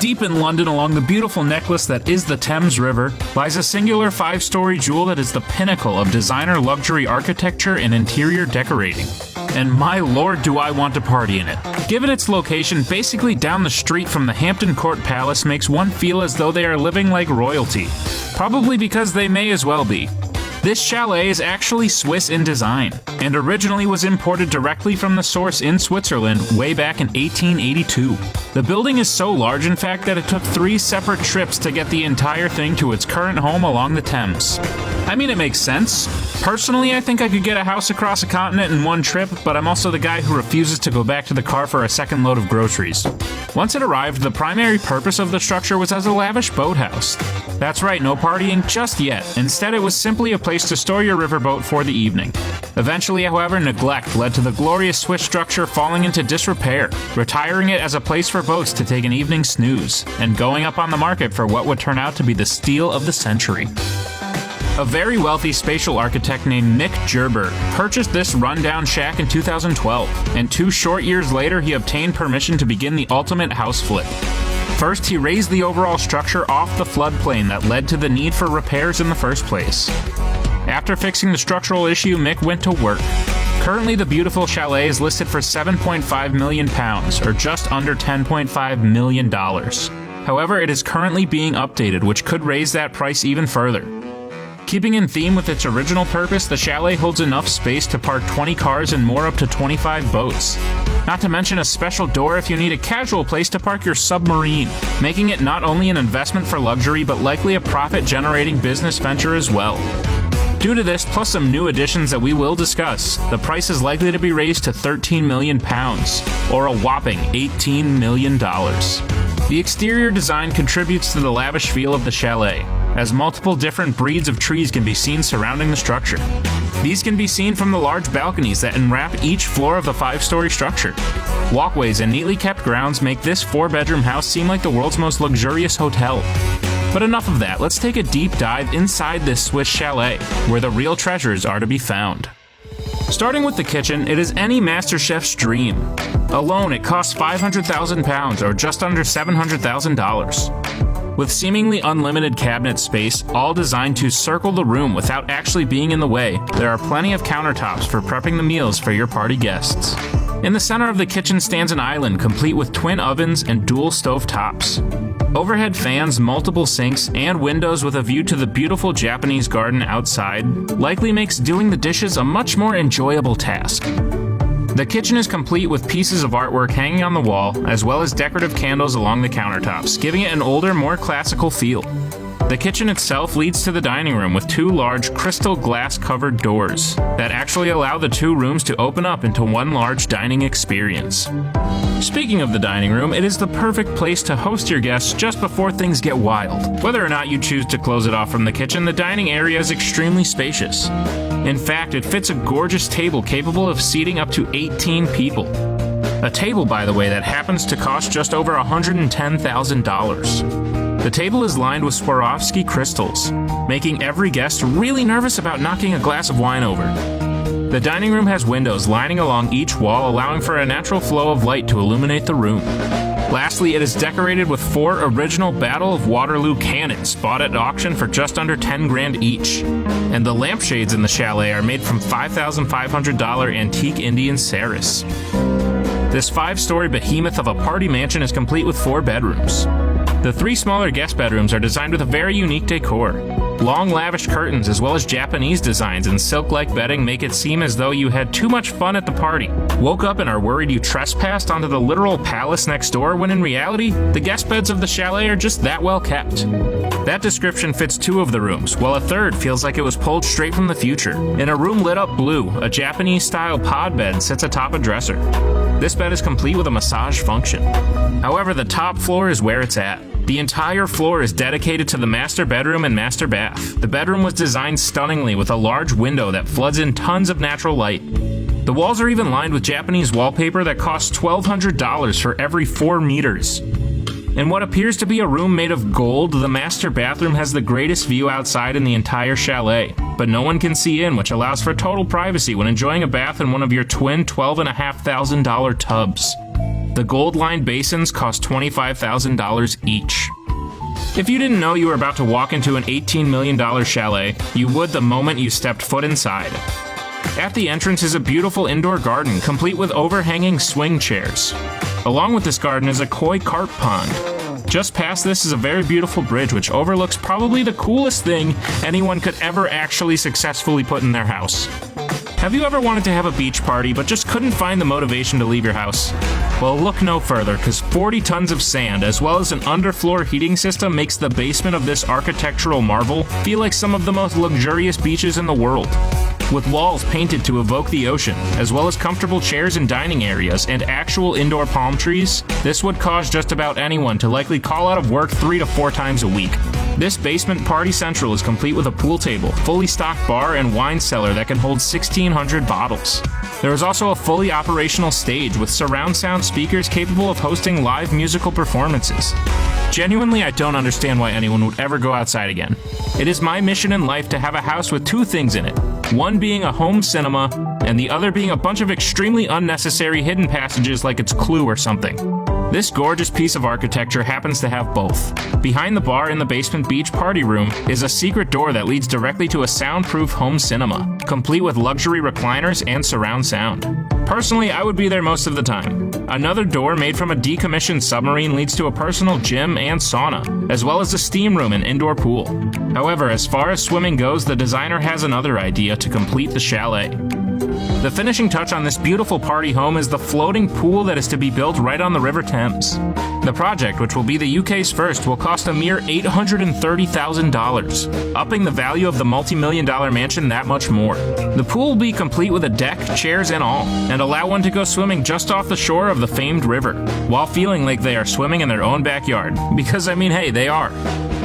Deep in London, along the beautiful necklace that is the Thames River, lies a singular 5-story jewel that is the pinnacle of designer luxury architecture and interior decorating. And my lord, do I want to party in it. Given its location basically down the street from the Hampton Court Palace makes one feel as though they are living like royalty. Probably because they may as well be. This chalet is actually Swiss in design, and originally was imported directly from the source in Switzerland way back in 1882. The building is so large, in fact, that it took 3 separate trips to get the entire thing to its current home along the Thames. I mean, it makes sense. Personally, I think I could get a house across a continent in one trip, but I'm also the guy who refuses to go back to the car for a second load of groceries. Once it arrived, the primary purpose of the structure was as a lavish boathouse. That's right, no partying just yet. Instead, it was simply a place to store your riverboat for the evening. Eventually, however, neglect led to the glorious Swiss structure falling into disrepair, retiring it as a place for boats to take an evening snooze, and going up on the market for what would turn out to be the steal of the century. A very wealthy spatial architect named Mick Gerber purchased this rundown shack in 2012, and 2 short years later he obtained permission to begin the ultimate house flip. First, he raised the overall structure off the floodplain that led to the need for repairs in the first place. After fixing the structural issue, Mick went to work. Currently, the beautiful chalet is listed for £7.5 million, or just under $10.5 million. However, it is currently being updated, which could raise that price even further. Keeping in theme with its original purpose, the chalet holds enough space to park 20 cars and more up to 25 boats. Not to mention a special door if you need a casual place to park your submarine, making it not only an investment for luxury, but likely a profit-generating business venture as well. Due to this, plus some new additions that we will discuss, the price is likely to be raised to £13 million, or a whopping $18 million. The exterior design contributes to the lavish feel of the chalet, as multiple different breeds of trees can be seen surrounding the structure. These can be seen from the large balconies that enwrap each floor of the 5-story structure. Walkways and neatly kept grounds make this 4-bedroom house seem like the world's most luxurious hotel. But enough of that, let's take a deep dive inside this Swiss chalet, where the real treasures are to be found. Starting with the kitchen, it is any master chef's dream. Alone, it costs £500,000, or just under $700,000. With seemingly unlimited cabinet space, all designed to circle the room without actually being in the way, there are plenty of countertops for prepping the meals for your party guests. In the center of the kitchen stands an island complete with twin ovens and dual stove tops. Overhead fans, multiple sinks, and windows with a view to the beautiful Japanese garden outside likely makes doing the dishes a much more enjoyable task. The kitchen is complete with pieces of artwork hanging on the wall, as well as decorative candles along the countertops, giving it an older, more classical feel. The kitchen itself leads to the dining room with 2 large crystal glass-covered doors that actually allow the 2 rooms to open up into one large dining experience. Speaking of the dining room, it is the perfect place to host your guests just before things get wild. Whether or not you choose to close it off from the kitchen, the dining area is extremely spacious. In fact, it fits a gorgeous table capable of seating up to 18 people. A table, by the way, that happens to cost just over $110,000. The table is lined with Swarovski crystals, making every guest really nervous about knocking a glass of wine over. The dining room has windows lining along each wall, allowing for a natural flow of light to illuminate the room. Lastly, it is decorated with 4 original Battle of Waterloo cannons bought at auction for just under $10,000 each. And the lampshades in the chalet are made from $5,500 antique Indian Saris. This 5-story behemoth of a party mansion is complete with 4 bedrooms. The 3 smaller guest bedrooms are designed with a very unique decor. Long, lavish curtains as well as Japanese designs and silk-like bedding make it seem as though you had too much fun at the party, woke up and are worried you trespassed onto the literal palace next door, when in reality, the guest beds of the chalet are just that well kept. That description fits 2 of the rooms, while a third feels like it was pulled straight from the future. In a room lit up blue, a Japanese-style pod bed sits atop a dresser. This bed is complete with a massage function. However, the top floor is where it's at. The entire floor is dedicated to the master bedroom and master bath. The bedroom was designed stunningly with a large window that floods in tons of natural light. The walls are even lined with Japanese wallpaper that costs $1,200 for every 4 meters. In what appears to be a room made of gold, the master bathroom has the greatest view outside in the entire chalet, but no one can see in, which allows for total privacy when enjoying a bath in one of your twin $12,500 tubs. The gold-lined basins cost $25,000 each. If you didn't know you were about to walk into an $18 million chalet, you would the moment you stepped foot inside. At the entrance is a beautiful indoor garden, complete with overhanging swing chairs. Along with this garden is a koi carp pond. Just past this is a very beautiful bridge which overlooks probably the coolest thing anyone could ever actually successfully put in their house. Have you ever wanted to have a beach party but just couldn't find the motivation to leave your house? Well, look no further, because 40 tons of sand as well as an underfloor heating system makes the basement of this architectural marvel feel like some of the most luxurious beaches in the world. With walls painted to evoke the ocean, as well as comfortable chairs and dining areas and actual indoor palm trees, this would cause just about anyone to likely call out of work 3 to 4 times a week. This basement party central is complete with a pool table, fully stocked bar, and wine cellar that can hold 1,600 bottles. There is also a fully operational stage with surround sound speakers capable of hosting live musical performances. Genuinely, I don't understand why anyone would ever go outside again. It is my mission in life to have a house with 2 things in it. One being a home cinema, and the other being a bunch of extremely unnecessary hidden passages like it's Clue or something. This gorgeous piece of architecture happens to have both. Behind the bar in the basement beach party room is a secret door that leads directly to a soundproof home cinema, complete with luxury recliners and surround sound. Personally, I would be there most of the time. Another door made from a decommissioned submarine leads to a personal gym and sauna, as well as a steam room and indoor pool. However, as far as swimming goes, the designer has another idea to complete the chalet. The finishing touch on this beautiful party home is the floating pool that is to be built right on the River Thames. The project, which will be the UK's first, will cost a mere $830,000, upping the value of the multi-million-dollar mansion that much more. The pool will be complete with a deck, chairs, and all, and allow one to go swimming just off the shore of the famed river, while feeling like they are swimming in their own backyard. Because, I mean, hey, they are.